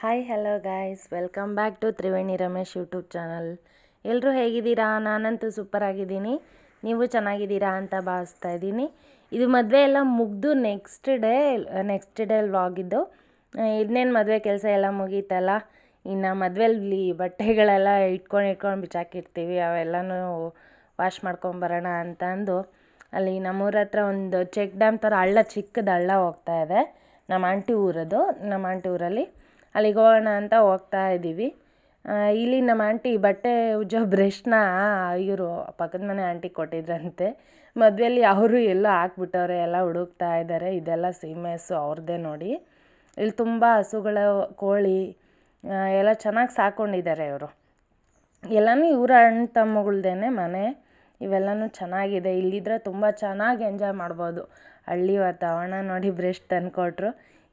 Hi hello guys, welcome back to Triveni Ramesh YouTube channel. ಎಲ್ಲರೂ ಹೇಗಿದ್ದೀರಾ? ನಾನಂತೂ ಸೂಪರ್ ಆಗಿದ್ದೀನಿ. ನೀವು ಚೆನ್ನಾಗಿದ್ದೀರಾ ಅಂತ ಭಾವಿಸ್ತಾ ಇದ್ದೀನಿ. ಇದು ಮದುವೆ ಎಲ್ಲ ಮುಗಿದು ನೆಕ್ಸ್ಟ್ ಡೇ ವ್ಲಾಗಿದ್ದು. ಇನ್ನೇನು ಮದುವೆ ಕೆಲಸ ಎಲ್ಲ ಮುಗೀತಲ್ಲ, ಇನ್ನು ಮದುವೆಯಲ್ಲಿ ಬಟ್ಟೆಗಳೆಲ್ಲ ಇಟ್ಕೊಂಡು ಬಿಚ್ಚಾಕಿರ್ತೀವಿ, ಅವೆಲ್ಲನೂ ವಾಶ್ ಮಾಡ್ಕೊಂಬರೋಣ ಅಂತ ಅಂದು ಅಲ್ಲಿ ನಮ್ಮೂರ ಹತ್ರ ಒಂದು ಚೆಕ್ ಡ್ಯಾಮ್ ಥರ ಚಿಕ್ಕದ ಹಳ್ಳ ಹೋಗ್ತಾ ಇದೆ. ನಮ್ಮ ಆಂಟಿ ಊರಲ್ಲಿ ಅಲ್ಲಿಗೆ ಹೋಗೋಣ ಅಂತ ಹೋಗ್ತಾ ಇದ್ದೀವಿ. ಇಲ್ಲಿ ನಮ್ಮ ಆಂಟಿ ಬಟ್ಟೆ ಉಜ್ಜೋ ಬ್ರಷ್ನ ಇವರು ಪಕ್ಕದ ಮನೆ ಆಂಟಿ ಕೊಟ್ಟಿದ್ರಂತೆ. ಮದುವೆಯಲ್ಲಿ ಅವರು ಎಲ್ಲ ಹಾಕ್ಬಿಟ್ಟವ್ರೆ, ಎಲ್ಲ ಹುಡುಕ್ತಾ ಇದ್ದಾರೆ. ಇದೆಲ್ಲ ಸೀಮೆಸ್ಸು ಅವ್ರದ್ದೇ ನೋಡಿ. ಇಲ್ಲಿ ತುಂಬ ಹಸುಗಳ, ಕೋಳಿ ಎಲ್ಲ ಚೆನ್ನಾಗಿ ಸಾಕೊಂಡಿದ್ದಾರೆ ಇವರು. ಎಲ್ಲನೂ ಇವರ ಅಣ್ಣ ತಮ್ಮಗಳ್ದೇನೆ ಮನೆ. ಇವೆಲ್ಲನೂ ಚೆನ್ನಾಗಿದೆ. ಇಲ್ಲಿದ್ರೆ ತುಂಬ ಚೆನ್ನಾಗಿ ಎಂಜಾಯ್ ಮಾಡ್ಬೋದು. ಹಳ್ಳಿ ವಾತಾವರಣ ನೋಡಿ. ಬ್ರಷ್ ತಂದುಕೊಟ್ರು,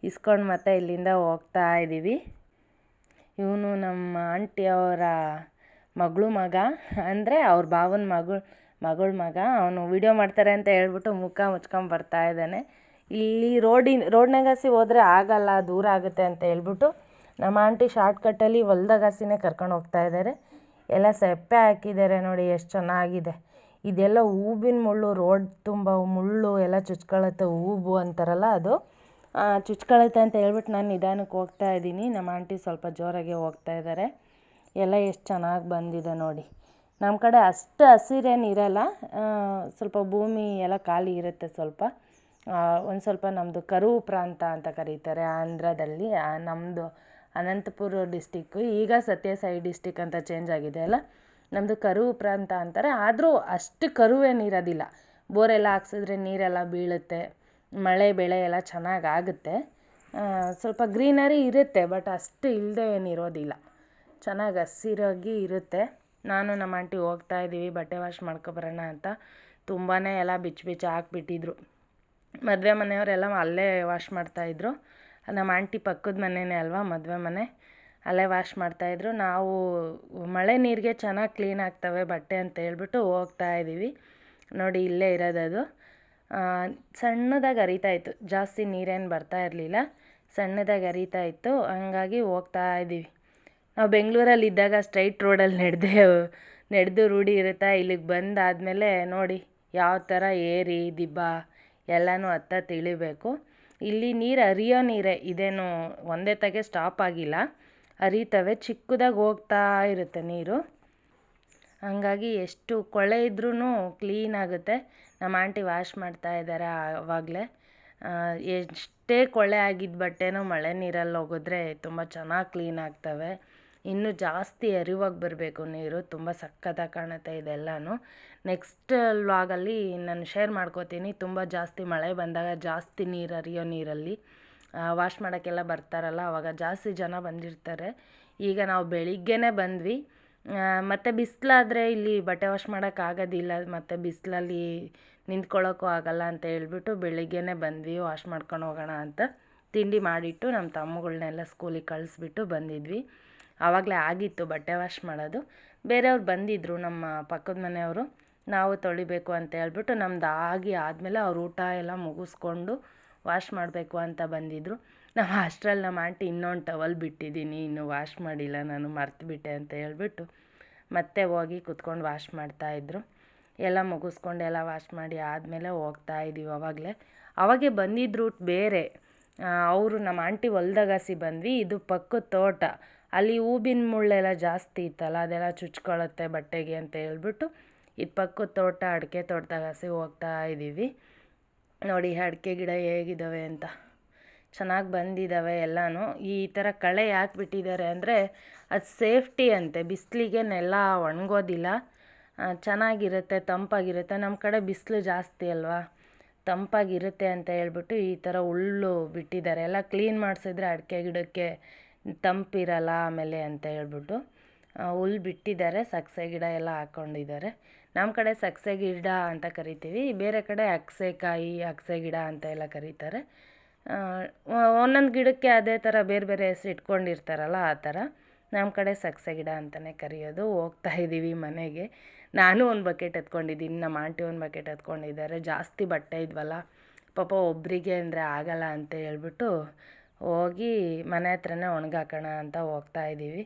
ಇಸ್ಕೊಂಡು ಮತ್ತೆ ಇಲ್ಲಿಂದ ಹೋಗ್ತಾ ಇದ್ದೀವಿ. ಇವನು ನಮ್ಮ ಆಂಟಿಯವರ ಮಗ, ಅಂದರೆ ಅವ್ರ ಭಾವನ ಮಗಳ ಮಗ. ಅವನು ವಿಡಿಯೋ ಮಾಡ್ತಾರೆ ಅಂತ ಹೇಳ್ಬಿಟ್ಟು ಮುಖ ಮುಚ್ಕೊಂಡು ಬರ್ತಾ ಇದ್ದಾನೆ. ಇಲ್ಲಿ ರೋಡ್ನಾಗಾಸಿ ಹೋದರೆ ಆಗಲ್ಲ, ದೂರ ಆಗುತ್ತೆ ಅಂತ ಹೇಳ್ಬಿಟ್ಟು ನಮ್ಮ ಆಂಟಿ ಶಾರ್ಟ್ಕಟ್ಟಲ್ಲಿ ಹೊಲ್ದಾಗಾಸಿನೇ ಕರ್ಕೊಂಡು ಹೋಗ್ತಾ ಇದ್ದಾರೆ. ಎಲ್ಲ ಸೆಪ್ಪೆ ಹಾಕಿದ್ದಾರೆ ನೋಡಿ, ಎಷ್ಟು ಚೆನ್ನಾಗಿದೆ. ಇದೆಲ್ಲ ಹೂವಿನ ಮುಳ್ಳು, ರೋಡ್ ತುಂಬ ಮುಳ್ಳು ಎಲ್ಲ ಚುಚ್ಕೊಳ್ಳುತ್ತೆ. ಹೂವು ಅಂತಾರಲ್ಲ, ಅದು ಚುಚ್ಕೊಳ್ಳುತ್ತೆ ಅಂತ ಹೇಳ್ಬಿಟ್ಟು ನಾನು ನಿಧಾನಕ್ಕೆ ಹೋಗ್ತಾ ಇದ್ದೀನಿ. ನಮ್ಮ ಆಂಟಿ ಸ್ವಲ್ಪ ಜೋರಾಗೆ ಹೋಗ್ತಾ ಇದ್ದಾರೆ. ಎಲ್ಲ ಎಷ್ಟು ಚೆನ್ನಾಗಿ ಬಂದಿದೆ ನೋಡಿ. ನಮ್ಮ ಕಡೆ ಅಷ್ಟು ಹಸಿರೇನಿರಲ್ಲ, ಸ್ವಲ್ಪ ಭೂಮಿ ಎಲ್ಲ ಖಾಲಿ ಇರುತ್ತೆ. ಒಂದು ಸ್ವಲ್ಪ ನಮ್ಮದು ಕರುವು ಪ್ರಾಂತ ಅಂತ ಕರೀತಾರೆ ಆಂಧ್ರದಲ್ಲಿ. ನಮ್ಮದು ಅನಂತಪುರ ಡಿಸ್ಟಿಕ್ಕು, ಈಗ ಸತ್ಯಸಾಯಿ ಡಿಸ್ಟಿಕ್ ಅಂತ ಚೇಂಜ್ ಆಗಿದೆ ಅಲ್ಲ. ನಮ್ಮದು ಕರುವು ಪ್ರಾಂತ ಅಂತಾರೆ. ಆದರೂ ಅಷ್ಟು ಕರುವೇನಿರೋದಿಲ್ಲ. ಬೋರೆಲ್ಲ ಹಾಕ್ಸಿದ್ರೆ ನೀರೆಲ್ಲ ಬೀಳುತ್ತೆ, ಮಳೆ ಬೆಳೆ ಎಲ್ಲ ಚೆನ್ನಾಗಾಗುತ್ತೆ. ಸ್ವಲ್ಪ ಗ್ರೀನರಿ ಇರುತ್ತೆ, ಬಟ್ ಅಷ್ಟು ಇಲ್ಲದೆ ಏನಿರೋದಿಲ್ಲ. ಚೆನ್ನಾಗಿ ಹಸಿರಾಗಿ ಇರುತ್ತೆ. ನಾನು ನಮ್ಮ ಆಂಟಿ ಹೋಗ್ತಾ ಇದ್ದೀವಿ ಬಟ್ಟೆ ವಾಶ್ ಮಾಡ್ಕೊಬರೋಣ ಅಂತ. ತುಂಬಾ ಎಲ್ಲ ಬಿಚ್ಚಿ ಹಾಕ್ಬಿಟ್ಟಿದ್ರು. ಮದುವೆ ಮನೆಯವರೆಲ್ಲ ಅಲ್ಲೇ ವಾಶ್ ಮಾಡ್ತಾಯಿದ್ರು. ನಮ್ಮ ಆಂಟಿ ಪಕ್ಕದ ಮನೆಯೇ ಅಲ್ವಾ ಮದುವೆ ಮನೆ, ಅಲ್ಲೇ ವಾಶ್ ಮಾಡ್ತಾಯಿದ್ರು. ನಾವು ಮಳೆ ನೀರಿಗೆ ಚೆನ್ನಾಗಿ ಕ್ಲೀನ್ ಆಗ್ತವೆ ಬಟ್ಟೆ ಅಂತ ಹೇಳ್ಬಿಟ್ಟು ಹೋಗ್ತಾ ಇದ್ದೀವಿ ನೋಡಿ. ಇಲ್ಲೇ ಇರೋದದು. ಸಣ್ಣದಾಗಿ ಹರಿತಾಯಿತ್ತು, ಜಾಸ್ತಿ ನೀರೇನು ಬರ್ತಾ ಇರಲಿಲ್ಲ, ಸಣ್ಣದಾಗಿ ಹರಿತಾಯಿತ್ತು. ಹಂಗಾಗಿ ಹೋಗ್ತಾ ಇದ್ದೀವಿ. ನಾವು ಬೆಂಗಳೂರಲ್ಲಿ ಇದ್ದಾಗ ಸ್ಟ್ರೈಟ್ ರೋಡಲ್ಲಿ ನಡೆದು ರೂಢಿ ಇರುತ್ತೆ. ಇಲ್ಲಿಗೆ ಬಂದಾದಮೇಲೆ ನೋಡಿ ಯಾವ ಥರ ಏರಿ ದಿಬ್ಬ ಎಲ್ಲನೂ ಇಳಿಬೇಕು. ಇಲ್ಲಿ ಹರಿಯೋ ನೀರೇ, ಇದೇನು ಒಂದೇ ತಗೆ ಸ್ಟಾಪ್ ಆಗಿಲ್ಲ, ಹರಿತವೆ. ಚಿಕ್ಕದಾಗಿ ಹೋಗ್ತಾ ಇರುತ್ತೆ ನೀರು. ಹಂಗಾಗಿ ಎಷ್ಟು ಕೊಳೆ ಇದ್ರೂ ಕ್ಲೀನ್ ಆಗುತ್ತೆ. ನಮ್ಮ ಆಂಟಿ ವಾಶ್ ಮಾಡ್ತಾ ಇದ್ದಾರೆ ಆವಾಗಲೇ. ಎಷ್ಟೇ ಕೊಳೆ ಆಗಿದ್ದ ಬಟ್ಟೆನೂ ಮಳೆ ನೀರಲ್ಲಿ ಹೋಗಿದ್ರೆ ತುಂಬ ಚೆನ್ನಾಗಿ ಕ್ಲೀನ್ ಆಗ್ತವೆ. ಇನ್ನೂ ಜಾಸ್ತಿ ಹರಿವಾಗಿ ಬರಬೇಕು ನೀರು, ತುಂಬ ಸಖತ್ತಾಗಿ ಕಾಣುತ್ತೆ ಇದೆಲ್ಲನೂ. ನೆಕ್ಸ್ಟ್ ವ್ಲಾಗಲ್ಲಿ ನಾನು ಶೇರ್ ಮಾಡ್ಕೋತೀನಿ. ತುಂಬ ಜಾಸ್ತಿ ಮಳೆ ಬಂದಾಗ ಜಾಸ್ತಿ ನೀರು ಹರಿಯೋ ನೀರಲ್ಲಿ ವಾಶ್ ಮಾಡೋಕ್ಕೆಲ್ಲ ಬರ್ತಾರಲ್ಲ, ಆವಾಗ ಜಾಸ್ತಿ ಜನ ಬಂದಿರ್ತಾರೆ. ಈಗ ನಾವು ಬೆಳಿಗ್ಗೆನೇ ಬಂದ್ವಿ. ಮತ್ತು ಬಿಸಿಲಾದರೆ ಇಲ್ಲಿ ಬಟ್ಟೆ ವಾಶ್ ಮಾಡೋಕ್ಕಾಗೋದಿಲ್ಲ, ಮತ್ತು ಬಿಸಿಲಲ್ಲಿ ನಿಂತ್ಕೊಳ್ಳೋಕ್ಕೂ ಆಗಲ್ಲ ಅಂತ ಹೇಳ್ಬಿಟ್ಟು ಬೆಳಿಗ್ಗೆನೇ ಬಂದ್ವಿ ವಾಶ್ ಮಾಡ್ಕೊಂಡು ಹೋಗೋಣ ಅಂತ. ತಿಂಡಿ ಮಾಡಿಟ್ಟು ನಮ್ಮ ತಮ್ಮಗಳನ್ನೆಲ್ಲ ಸ್ಕೂಲಿಗೆ ಕಳಿಸ್ಬಿಟ್ಟು ಬಂದಿದ್ವಿ. ಆವಾಗಲೇ ಆಗಿತ್ತು ಬಟ್ಟೆ ವಾಶ್ ಮಾಡೋದು. ಬೇರೆಯವ್ರು ಬಂದಿದ್ದರು, ನಮ್ಮ ಪಕ್ಕದ ಮನೆಯವರು. ನಾವು ತೊಳಿಬೇಕು ಅಂತ ಹೇಳ್ಬಿಟ್ಟು ನಮ್ದು ಆದಮೇಲೆ ಅವ್ರು ಊಟ ಎಲ್ಲ ಮುಗಿಸ್ಕೊಂಡು ವಾಶ್ ಮಾಡಬೇಕು ಅಂತ ಬಂದಿದ್ದರು. ನಾವು ಅಷ್ಟರಲ್ಲಿ ನಮ್ಮ ಆಂಟಿ ಇನ್ನೊಂದು ಟವಲ್ ಬಿಟ್ಟಿದ್ದೀನಿ, ಇನ್ನೂ ವಾಶ್ ಮಾಡಿಲ್ಲ ನಾನು, ಮರ್ತುಬಿಟ್ಟೆ ಅಂತ ಹೇಳ್ಬಿಟ್ಟು ಮತ್ತೆ ಹೋಗಿ ಕುತ್ಕೊಂಡು ವಾಶ್ ಮಾಡ್ತಾಯಿದ್ರು. ಎಲ್ಲ ಮುಗಿಸ್ಕೊಂಡು ಎಲ್ಲ ವಾಶ್ ಮಾಡಿ ಆದಮೇಲೆ ಹೋಗ್ತಾ ಇದ್ದೀವಿ. ಅವಾಗೇ ಬಂದಿದ್ದ ರೂಟ್ ಬೇರೆ. ಅವರು ನಮ್ಮ ಆಂಟಿ ಹೊಲ್ದಾಗಾಸಿ ಬಂದ್ವಿ. ಇದು ಪಕ್ಕದ ತೋಟ, ಅಲ್ಲಿ ಹೂವಿನ ಮುಳ್ಳೆಲ್ಲ ಜಾಸ್ತಿ ಇತ್ತಲ್ಲ, ಅದೆಲ್ಲ ಚುಚ್ಕೊಳ್ಳುತ್ತೆ ಬಟ್ಟೆಗೆ ಅಂತ ಹೇಳ್ಬಿಟ್ಟು ಇದು ಪಕ್ಕದ ತೋಟ, ಅಡಿಕೆ ತೋಟದಾಗಾಸಿ ಹೋಗ್ತಾ ಇದ್ದೀವಿ. ನೋಡಿ ಅಡಿಕೆ ಗಿಡ ಹೇಗಿದ್ದಾವೆ ಅಂತ, ಚೆನ್ನಾಗಿ ಬಂದಿದ್ದಾವೆ ಎಲ್ಲನೂ. ಈ ಥರ ಕಳೆ ಯಾಕೆ ಬಿಟ್ಟಿದ್ದಾರೆ ಅಂದರೆ ಅದು ಸೇಫ್ಟಿ ಅಂತೆ, ಬಿಸಿಲಿಗೆ ನೆಲ ಒಣಗೋದಿಲ್ಲ, ಚೆನ್ನಾಗಿರುತ್ತೆ, ತಂಪಾಗಿರುತ್ತೆ. ನಮ್ಮ ಕಡೆ ಬಿಸಿಲು ಜಾಸ್ತಿ ಅಲ್ವಾ, ತಂಪಾಗಿರುತ್ತೆ ಅಂತ ಹೇಳ್ಬಿಟ್ಟು ಈ ಥರ ಹುಲ್ಲು ಬಿಟ್ಟಿದ್ದಾರೆ. ಎಲ್ಲ ಕ್ಲೀನ್ ಮಾಡಿಸಿದ್ರೆ ಅಡಿಕೆ ಗಿಡಕ್ಕೆ ತಂಪಿರಲ್ಲ ಆಮೇಲೆ ಅಂತ ಹೇಳ್ಬಿಟ್ಟು ಹುಲ್ಲು ಬಿಟ್ಟಿದ್ದಾರೆ. ಸಕ್ಸೆ ಗಿಡ ಎಲ್ಲ ಹಾಕ್ಕೊಂಡಿದ್ದಾರೆ. ನಮ್ಮ ಕಡೆ ಸಕ್ಸೆ ಗಿಡ ಅಂತ ಕರಿತೀವಿ, ಬೇರೆ ಕಡೆ ಅಗಸೆ ಗಿಡ ಅಂತ ಎಲ್ಲ ಕರೀತಾರೆ. ಒಂದೊಂದು ಗಿಡಕ್ಕೆ ಅದೇ ಥರ ಬೇರೆ ಬೇರೆ ಹೆಸ್ರು ಇಟ್ಕೊಂಡಿರ್ತಾರಲ್ಲ, ಆ ಥರ. ನಮ್ಮ ಕಡೆ ಸಕ್ಸೆ ಗಿಡ ಅಂತಲೇ ಕರೆಯೋದು. ಹೋಗ್ತಾ ಇದ್ದೀವಿ ಮನೆಗೆ. ನಾನು ಒಂದು ಬಕೆಟ್ ಎತ್ಕೊಂಡಿದ್ದೀನಿ, ನಮ್ಮ ಆಂಟಿ ಒಂದು ಬಕೆಟ್ ಎತ್ಕೊಂಡಿದ್ದಾರೆ. ಜಾಸ್ತಿ ಬಟ್ಟೆ ಇದ್ವಲ್ಲ, ಪಾಪ ಒಬ್ಬರಿಗೆ ಅಂದರೆ ಆಗಲ್ಲ ಅಂತ ಹೇಳ್ಬಿಟ್ಟು ಹೋಗಿ ಮನೆ ಹತ್ರನೇ ಒಣಗಾಕೋಣ ಅಂತ ಹೋಗ್ತಾ ಇದ್ದೀವಿ.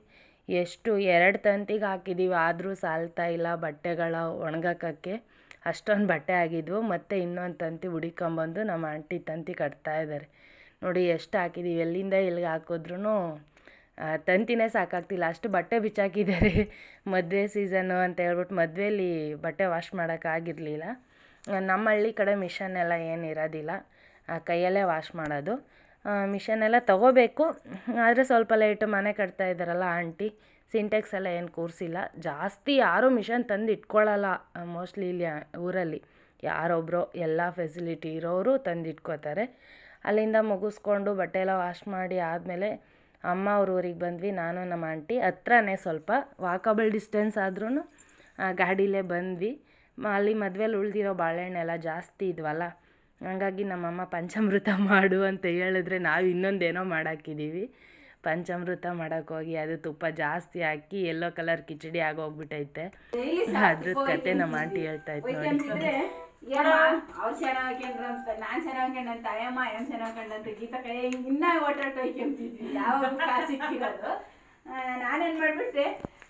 ಎಷ್ಟು 2 ತಂತಿಗೆ ಹಾಕಿದ್ದೀವಿ ಆದರೂ ಸಾಲ್ತಾ ಇಲ್ಲ ಬಟ್ಟೆಗಳ ಒಣಗಾಕೋಕ್ಕೆ. ಅಷ್ಟೊಂದು ಬಟ್ಟೆ ಆಗಿದ್ವು. ಮತ್ತು ಇನ್ನೊಂದು ತಂತಿ ಹುಡಿಕೊಂಬಂದು ನಮ್ಮ ಆಂಟಿ ತಂತಿ ಕಟ್ತಾ ಇದ್ದಾರೆ. ನೋಡಿ ಎಷ್ಟು ಹಾಕಿದ್ದೀವಿ, ಎಲ್ಲಿಂದ ಎಲ್ಲಿಗೆ ಹಾಕಿದ್ರೂ ತಂತಿನೇ ಸಾಕಾಗ್ತಿಲ್ಲ, ಅಷ್ಟು ಬಟ್ಟೆ ಬಿಚ್ಚಾಕಿದ್ದಾರೆ. ಮದುವೆ ಸೀಸನ್ನು ಅಂತ ಹೇಳ್ಬಿಟ್ಟು ಮದುವೆಯಲ್ಲಿ ಬಟ್ಟೆ ವಾಶ್ ಮಾಡೋಕ್ಕಾಗಿರಲಿಲ್ಲ. ನಮ್ಮ ಹಳ್ಳಿ ಕಡೆ ಮಿಷನ್ ಎಲ್ಲ ಏನು ಇರೋದಿಲ್ಲ, ಕೈಯಲ್ಲೇ ವಾಶ್ ಮಾಡೋದು. ಮಿಷನ್ ಎಲ್ಲ ತೊಗೋಬೇಕು, ಆದರೆ ಸ್ವಲ್ಪ ಲೇಟು. ಮನೆ ಕಟ್ತಾ ಇದ್ದಾರಲ್ಲ ಆಂಟಿ, ಸಿಂಟೆಕ್ಸ್ ಎಲ್ಲ ಏನು ಕೂರಿಸಿಲ್ಲ. ಜಾಸ್ತಿ ಯಾರೂ ಮಿಷನ್ ತಂದು ಇಟ್ಕೊಳ್ಳಲ್ಲ ಮೋಸ್ಟ್ಲಿ ಇಲ್ಲಿ ಊರಲ್ಲಿ. ಯಾರೊಬ್ಬರು ಎಲ್ಲ ಫೆಸಿಲಿಟಿ ಇರೋರು ತಂದು ಇಟ್ಕೋತಾರೆ. ಅಲ್ಲಿಂದ ಮುಗಿಸ್ಕೊಂಡು ಬಟ್ಟೆ ಎಲ್ಲ ವಾಶ್ ಮಾಡಿ ಆದಮೇಲೆ ಅಮ್ಮ ಅವ್ರ ಊರಿಗೆ ಬಂದ್ವಿ. ನಾನು ನಮ್ಮ ಆಂಟಿ ಹತ್ರನೇ, ಸ್ವಲ್ಪ ವಾಕಬಲ್ ಡಿಸ್ಟೆನ್ಸ್ ಆದ್ರೂ ಗಾಡೀಲೇ ಬಂದ್ವಿ. ಅಲ್ಲಿ ಮದುವೆಲಿ ಉಳಿದಿರೋ ಬಾಳೆಹಣ್ಣೆಲ್ಲ ಜಾಸ್ತಿ ಇದ್ವಲ್ಲ, ಹಾಗಾಗಿ ನಮ್ಮಮ್ಮ ಪಂಚಾಮೃತ ಮಾಡು ಅಂತ ಹೇಳಿದ್ರೆ ನಾವು ಇನ್ನೊಂದೇನೋ ಮಾಡಾಕಿದ್ದೀವಿ. ಪಂಚಾಮೃತ ಮಾಡೋಕ್ಕೋಗಿ ಅದು ತುಪ್ಪ ಜಾಸ್ತಿ ಹಾಕಿ ಯೆಲ್ಲೋ ಕಲರ್ ಕಿಚಡಿ ಆಗೋಗ್ಬಿಟ್ಟೈತೆ. ಅದ್ರದ್ದು ಕತೆ ನಮ್ಮ ಆಂಟಿ ಹೇಳ್ತಾ ಇತ್ತು ನೋಡಿ. ಅವ್ರು ಚೆನ್ನಾಗ್ಕೊಂಡ್ರಂತ ನಾನ್ ಚೆನ್ನಾಗ್ಕೊಂಡಂತ ಅಯ್ಯಮ್ಮ ಏನ್ ಚೆನ್ನಾಗ್ಕೊಂಡಂತ ಗೀತಾ ಕೈ ಇನ್ನ ಓಟಾಟ ಹೊಯ್ಕೊಂತಿದ್ವಿ ಯಾವ ಸಿಕ್ಕಿರೋದು. ನಾನೇನ್ ಮಾಡ್ಬಿಟ್ಟೆ,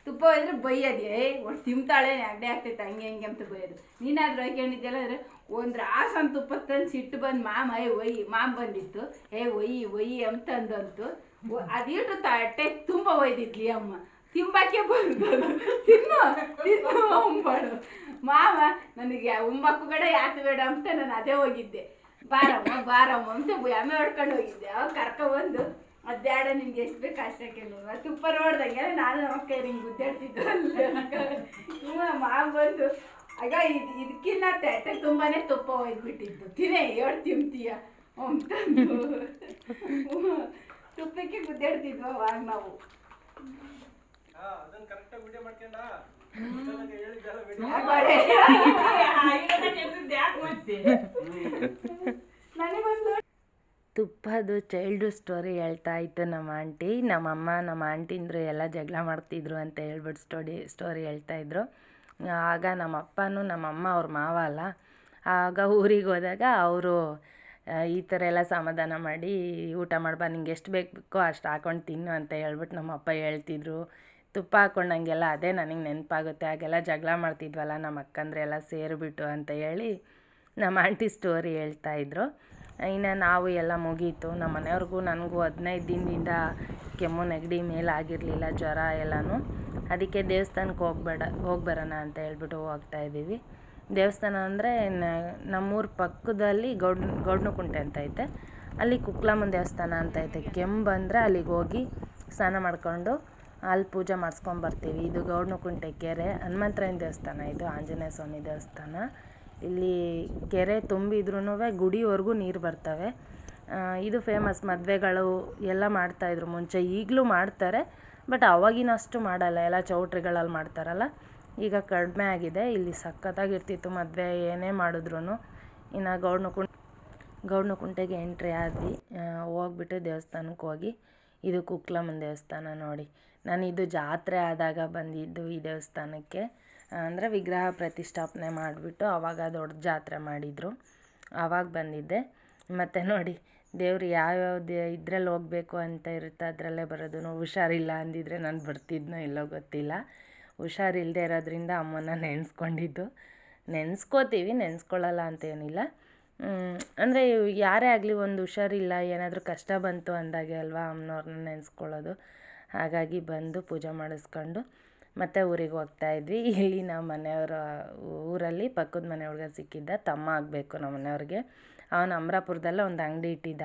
ತುಪ್ಪ ಹೋದ್ರೆ ಬೈಯೋದು, ಒಟ್ಟು ತಿಂತಾಳೆ ನೆಗಡಿ ಆಗ್ತೈತೆ ಹಂಗೆ ಹಿಂಗೆ ಅಂತ ಬೈಯೋದು. ನೀನಾದ್ರೂ ಹೊಯ್ಕೊಂಡಿದ್ದೆಲ್ಲ ಅಂದ್ರೆ ಒಂದು ರಾಸನ್ ತುಪ್ಪ ತಂದು ಸಿಟ್ಟು ಬಂದು ಮಾಮ ಒಯ್ಯಿ ಮಾಮ ಬಂದಿತ್ತು, ಒಯ್ಯಿ ಅಂತಂದಂತು. ಅದಿಟ್ಟು ತಟ್ಟೆ ತುಂಬ ಒಯ್ದಿದ್ಲಿ ಅಮ್ಮ, ತಿಂಬಾಕೆ ಬಂದು ತಿನ್ನು ಅಂಬಾಳು. ಮಾವ ನನಗೆ ಉಂಬಕ್ಕು ಬೇಡ ಯಾತು ಬೇಡ ಅಂತ ನಾನು ಅದೇ ಹೋಗಿದ್ದೆ. ಬಾರಮ್ಮ ಅಂತ ಎಮ್ಮೆ ಹೊಡ್ಕೊಂಡು ಹೋಗಿದ್ದೆ. ಅವಾಗ ಕರ್ಕೊಬಂದು ಅದ್ಯಾಡ ನಿನ್ಗೆ ಎಷ್ಟು ಬೇಕು ಅಷ್ಟಕ್ಕೆ ತುಪ್ಪ ನೋಡ್ದಂಗೆ ನಾನು ನಮ್ಮ ಕೈ ಹಿಂಗೆ ಗುದ್ದಾಡ್ತಿದ್ದು ಮಾವ ಬಂದು ಆಗ ಇದಕ್ಕಿನ್ನ ತಟ್ಟೆ ತುಂಬಾನೇ ತುಪ್ಪ ಒಯ್ದ್ಬಿಟ್ಟಿತ್ತು. ಏಳು ತಿಂತೀಯ ಅಂತಂದು ತುಪ್ಪಕ್ಕೆ ಗುದ್ದಾಡ್ತಿದ್ವು ಅವಾಗ ನಾವು. ತುಪ್ಪದು ಚೈಲ್ಡು ಸ್ಟೋರಿ ಹೇಳ್ತಾ ಇತ್ತು ನಮ್ಮ ಆಂಟಿ. ನಮ್ಮಮ್ಮ ನಮ್ಮ ಆಂಟಿಂದ್ರು ಎಲ್ಲ ಜಗಳ ಮಾಡ್ತಿದ್ರು ಅಂತ ಹೇಳ್ಬಿಟ್ಟು ಸ್ಟೋರಿ ಹೇಳ್ತಾ ಇದ್ರು. ಆಗ ನಮ್ಮ ಅಪ್ಪನೂ ನಮ್ಮಮ್ಮ ಅವ್ರ ಮಾವ ಅಲ್ಲ, ಆಗ ಊರಿಗೆ ಹೋದಾಗ ಅವರು ಈ ಥರ ಎಲ್ಲ ಸಮಾಧಾನ ಮಾಡಿ ಊಟ ಮಾಡ್ಬಾ, ನಿಂಗೆ ಎಷ್ಟು ಬೇಕೋ ಅಷ್ಟು ಹಾಕೊಂಡು ತಿನ್ನು ಅಂತ ಹೇಳ್ಬಿಟ್ಟು ನಮ್ಮಪ್ಪ ಹೇಳ್ತಿದ್ರು. ತುಪ್ಪ ಹಾಕ್ಕೊಂಡಂಗೆಲ್ಲ ಅದೇ ನನಗೆ ನೆನಪಾಗುತ್ತೆ. ಆಗೆಲ್ಲ ಜಗಳ ಮಾಡ್ತಿದ್ವಲ್ಲ ನಮ್ಮ ಅಕ್ಕಂದ್ರೆ ಎಲ್ಲ ಸೇರಿಬಿಟ್ಟು ಅಂತ ಹೇಳಿ ನಮ್ಮ ಆಂಟಿ ಸ್ಟೋರಿ ಹೇಳ್ತಾಯಿದ್ರು. ಇನ್ನು ನಾವು ಎಲ್ಲ ಮುಗೀತು. ನಮ್ಮ ಮನೆಯವ್ರಿಗೂ ನನಗೂ 15 ದಿನದಿಂದ ಕೆಮ್ಮು ನೆಗಡಿ ಮೇಲಾಗಿರಲಿಲ್ಲ, ಜ್ವರ ಎಲ್ಲನೂ. ಅದಕ್ಕೆ ದೇವಸ್ಥಾನಕ್ಕೆ ಹೋಗ್ಬರೋಣ ಅಂತ ಹೇಳ್ಬಿಟ್ಟು ಹೋಗ್ತಾಯಿದ್ದೀವಿ. ದೇವಸ್ಥಾನ ಅಂದರೆ ನಮ್ಮೂರ ಪಕ್ಕದಲ್ಲಿ ಗೌಡ್ನಕುಂಟೆ ಅಂತ ಐತೆ, ಅಲ್ಲಿ ಕುಕ್ಲಮ್ಮನ ದೇವಸ್ಥಾನ ಅಂತ ಐತೆ. ಕೆಮ್ಮು ಬಂದರೆ ಅಲ್ಲಿಗೆ ಹೋಗಿ ಸ್ನಾನ ಮಾಡ್ಕೊಂಡು ಅಲ್ಲಿ ಪೂಜೆ ಮಾಡಿಸ್ಕೊಂಬರ್ತೀವಿ. ಇದು ಗೌಡ್ನಕುಂಟೆ ಕೆರೆ, ಹನುಮಂತರಾಯನ ದೇವಸ್ಥಾನ, ಇದು ಆಂಜನೇಯ ಸ್ವಾಮಿ ದೇವಸ್ಥಾನ. ಇಲ್ಲಿ ಕೆರೆ ತುಂಬಿದ್ರೂ ಗುಡಿವರೆಗೂ ನೀರು ಬರ್ತವೆ. ಇದು ಫೇಮಸ್. ಮದುವೆಗಳು ಎಲ್ಲ ಮಾಡ್ತಾಯಿದ್ರು ಮುಂಚೆ, ಈಗಲೂ ಮಾಡ್ತಾರೆ, ಬಟ್ ಅವಾಗಿನಷ್ಟು ಮಾಡಲ್ಲ. ಎಲ್ಲ ಚೌಟ್ರಿಗಳಲ್ಲಿ ಮಾಡ್ತಾರಲ್ಲ, ಈಗ ಕಡಿಮೆ ಆಗಿದೆ. ಇಲ್ಲಿ ಸಖತ್ತಾಗಿರ್ತಿತ್ತು ಮದುವೆ ಏನೇ ಮಾಡಿದ್ರು. ಇನ್ನು ಗೌಡ್ನಕುಂಟೆಗೆ ಎಂಟ್ರಿ ಆದ್ವಿ. ಹೋಗ್ಬಿಟ್ಟು ದೇವಸ್ಥಾನಕ್ಕೆ ಹೋಗಿ, ಇದು ಕುಕ್ಲಮ್ಮನ ದೇವಸ್ಥಾನ ನೋಡಿ. ನಾನು ಇದು ಜಾತ್ರೆ ಆದಾಗ ಬಂದಿದ್ದು ಈ ದೇವಸ್ಥಾನಕ್ಕೆ. ಅಂದರೆ ವಿಗ್ರಹ ಪ್ರತಿಷ್ಠಾಪನೆ ಮಾಡಿಬಿಟ್ಟು ಆವಾಗ ದೊಡ್ಡ ಜಾತ್ರೆ ಮಾಡಿದರು, ಆವಾಗ ಬಂದಿದ್ದೆ. ಮತ್ತು ನೋಡಿ ದೇವ್ರು ಯಾವ್ಯಾವ್ದು ಇದ್ರಲ್ಲಿ ಹೋಗಬೇಕು ಅಂತ ಇರುತ್ತೆ ಅದರಲ್ಲೇ ಬರೋದು. ಹುಷಾರಿಲ್ಲ ಅಂದಿದ್ರೆ ನಾನು ಬರ್ತಿದ್ನೋ ಇಲ್ಲೋ ಗೊತ್ತಿಲ್ಲ. ಹುಷಾರಿಲ್ಲದೆ ಇರೋದ್ರಿಂದ ಅಮ್ಮನ ನೆನೆಸ್ಕೋತೀವಿ, ನೆನೆಸ್ಕೊಳ್ಳಲ್ಲ ಅಂತೇನಿಲ್ಲ. ಅಂದರೆ ಯಾರೇ ಆಗಲಿ ಒಂದು ಹುಷಾರಿಲ್ಲ, ಏನಾದರೂ ಕಷ್ಟ ಬಂತು ಅಂದಾಗೆ ಅಲ್ವಾ ಅಮ್ಮನವ್ರನ್ನ ನೆನೆಸ್ಕೊಳ್ಳೋದು. ಹಾಗಾಗಿ ಬಂದು ಪೂಜೆ ಮಾಡಿಸ್ಕೊಂಡು ಮತ್ತೆ ಊರಿಗೆ ಹೋಗ್ತಾಯಿದ್ವಿ. ಇಲ್ಲಿ ನಮ್ಮ ಮನೆಯವರ ಊರಲ್ಲಿ ಪಕ್ಕದ ಮನೆ ಹುಡುಗ ಸಿಕ್ಕಿದ್ದ, ತಮ್ಮ ಆಗಬೇಕು ನಮ್ಮ ಮನೆಯವ್ರಿಗೆ. ಅವನು ಅಮರಾಪುರದಲ್ಲ ಒಂದು ಅಂಗಡಿ ಇಟ್ಟಿದ್ದ.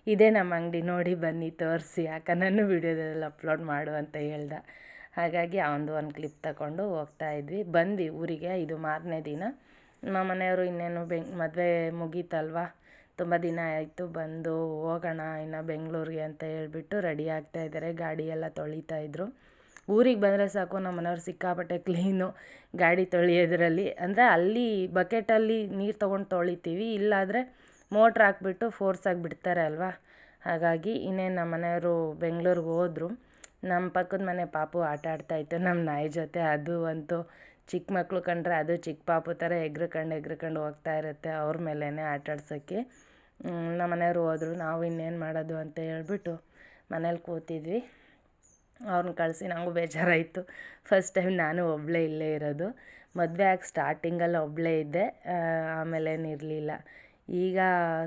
ಇದೇ ನಮ್ಮ ಅಂಗಡಿ, ನೋಡಿ ಬನ್ನಿ ತೋರಿಸಿ, ನನ್ನ ವೀಡಿಯೋದಲ್ಲಿ ಅಪ್ಲೋಡ್ ಮಾಡು ಅಂತ ಹೇಳ್ದ. ಹಾಗಾಗಿ ಅವನದು ಒಂದು ಕ್ಲಿಪ್ ತಗೊಂಡು ಹೋಗ್ತಾಯಿದ್ವಿ. ಬಂದ್ವಿ ಊರಿಗೆ. ಇದು ಮಾರನೇ ದಿನ. ನಮ್ಮ ಮನೆಯವರು ಇನ್ನೇನು ಮದುವೆ ಮುಗೀತಲ್ವ, ತುಂಬ ದಿನ ಆಯಿತು ಬಂದು ಹೋಗೋಣ ಇನ್ನು ಬೆಂಗಳೂರಿಗೆ ಅಂತ ಹೇಳ್ಬಿಟ್ಟು ರೆಡಿ ಆಗ್ತಾಯಿದ್ದಾರೆ. ಗಾಡಿ ಎಲ್ಲ ತೊಳಿತಾಯಿದ್ರು. ಊರಿಗೆ ಬಂದರೆ ಸಾಕು ನಮ್ಮ ಮನೆಯವ್ರು ಸಿಕ್ಕಾಪಟ್ಟೆ ಕ್ಲೀನು ಗಾಡಿ ತೊಳೆಯೋದ್ರಲ್ಲಿ. ಅಂದರೆ ಅಲ್ಲಿ ಬಕೆಟಲ್ಲಿ ನೀರು ತೊಗೊಂಡು ತೊಳಿತೀವಿ, ಇಲ್ಲಾದರೆ ಮೋಟ್ರ್ ಹಾಕ್ಬಿಟ್ಟು ಫೋರ್ಸಾಗಿ ಬಿಡ್ತಾರೆ ಅಲ್ವಾ. ಹಾಗಾಗಿ ಇನ್ನೇನು ನಮ್ಮ ಮನೆಯವರು ಬೆಂಗಳೂರಿಗೆ ಹೋದರು. ನಮ್ಮ ಪಕ್ಕದ ಮನೆ ಪಾಪು ಆಟ ಆಡ್ತಾಯಿತ್ತು ನಮ್ಮ ನಾಯಿ ಜೊತೆ. ಅದು ಅಂತೂ ಚಿಕ್ಕ ಮಕ್ಕಳು ಕಂಡ್ರೆ ಅದು ಚಿಕ್ಕ ಪಾಪು ಥರ ಎಗ್ರಕೊಂಡು ಹೋಗ್ತಾ ಇರುತ್ತೆ ಅವ್ರ ಮೇಲೇ ಆಟಾಡ್ಸೋಕ್ಕೆ. ನಮ್ಮ ಮನೆಯವರು ಹೋದರು. ನಾವು ಇನ್ನೇನು ಮಾಡೋದು ಅಂತ ಹೇಳ್ಬಿಟ್ಟು ಮನೇಲಿ ಕೂತಿದ್ವಿ. ಅವ್ರನ್ನ ಕಳಿಸಿ ನನಗೂ ಬೇಜಾರಾಯಿತು. ಫಸ್ಟ್ ಟೈಮ್ ನಾನು ಒಬ್ಬಳೇ ಇಲ್ಲೇ ಇರೋದು. ಮದುವೆ ಆಗಿ ಸ್ಟಾರ್ಟಿಂಗಲ್ಲಿ ಒಬ್ಬಳೇ ಇದ್ದೆ, ಆಮೇಲೇನಿರಲಿಲ್ಲ. ಈಗ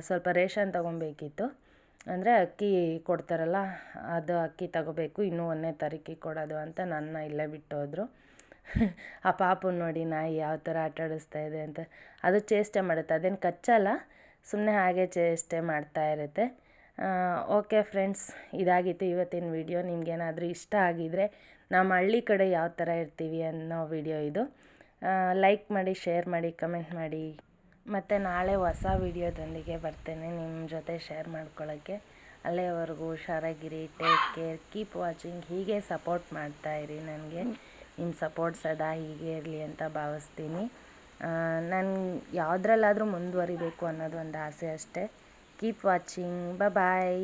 ಸ್ವಲ್ಪ ರೇಷನ್ ತೊಗೊಬೇಕಿತ್ತು, ಅಂದರೆ ಅಕ್ಕಿ ಕೊಡ್ತಾರಲ್ಲ ಅದು ಅಕ್ಕಿ ತಗೋಬೇಕು, ಇನ್ನೂ 1ನೇ ತಾರೀಕಿಗೆ ಕೊಡೋದು ಅಂತ ನನ್ನ ಇಲ್ಲೇ ಬಿಟ್ಟು ಹೋದರು. ಆ ಪಾಪು ನೋಡಿ ನಾಯಿ ಯಾವ ಥರ ಆಟಾಡಿಸ್ತಾ ಇದೆ ಅಂತ. ಅದು ಚೇಷ್ಟೆ ಮಾಡುತ್ತೆ, ಅದೇನು ಕಚ್ಚಲ್ಲ, ಸುಮ್ಮನೆ ಹಾಗೆ ಚೇಷ್ಟೆ ಮಾಡ್ತಾ ಇರುತ್ತೆ. ಓಕೆ ಫ್ರೆಂಡ್ಸ್, ಇದಾಗಿತ್ತು ಇವತ್ತಿನ ವಿಡಿಯೋ. ನಿಮಗೇನಾದರೂ ಇಷ್ಟ ಆಗಿದರೆ ನಮ್ಮ ಹಳ್ಳಿ ಕಡೆ ಯಾವ ಥರ ಇರ್ತೀವಿ ಅನ್ನೋ ವಿಡಿಯೋ ಇದು. ಲೈಕ್ ಮಾಡಿ, ಶೇರ್ ಮಾಡಿ, ಕಮೆಂಟ್ ಮಾಡಿ. ಮತ್ತು ನಾಳೆ ಹೊಸ ವಿಡಿಯೋದೊಂದಿಗೆ ಬರ್ತೇನೆ ನಿಮ್ಮ ಜೊತೆ ಶೇರ್ ಮಾಡ್ಕೊಳ್ಳೋಕ್ಕೆ. ಅಲ್ಲಿಯವರೆಗೂ ಹುಷಾರಾಗಿರಿ, ಟೇಕ್ ಕೇರ್, ಕೀಪ್ ವಾಚಿಂಗ್. ಹೀಗೆ ಸಪೋರ್ಟ್ ಮಾಡ್ತಾಯಿರಿ ನನಗೆ. ನಿಮ್ಮ ಸಪೋರ್ಟ್ ಸದಾ ಹೀಗೆ ಇರಲಿ ಅಂತ ಭಾವಿಸ್ತೀನಿ. ನಾನು ಯಾವುದ್ರಲ್ಲಾದರೂ ಮುಂದುವರಿಬೇಕು ಅನ್ನೋದು ಒಂದು ಆಸೆ ಅಷ್ಟೇ. Keep watching. ಬಾಯ್.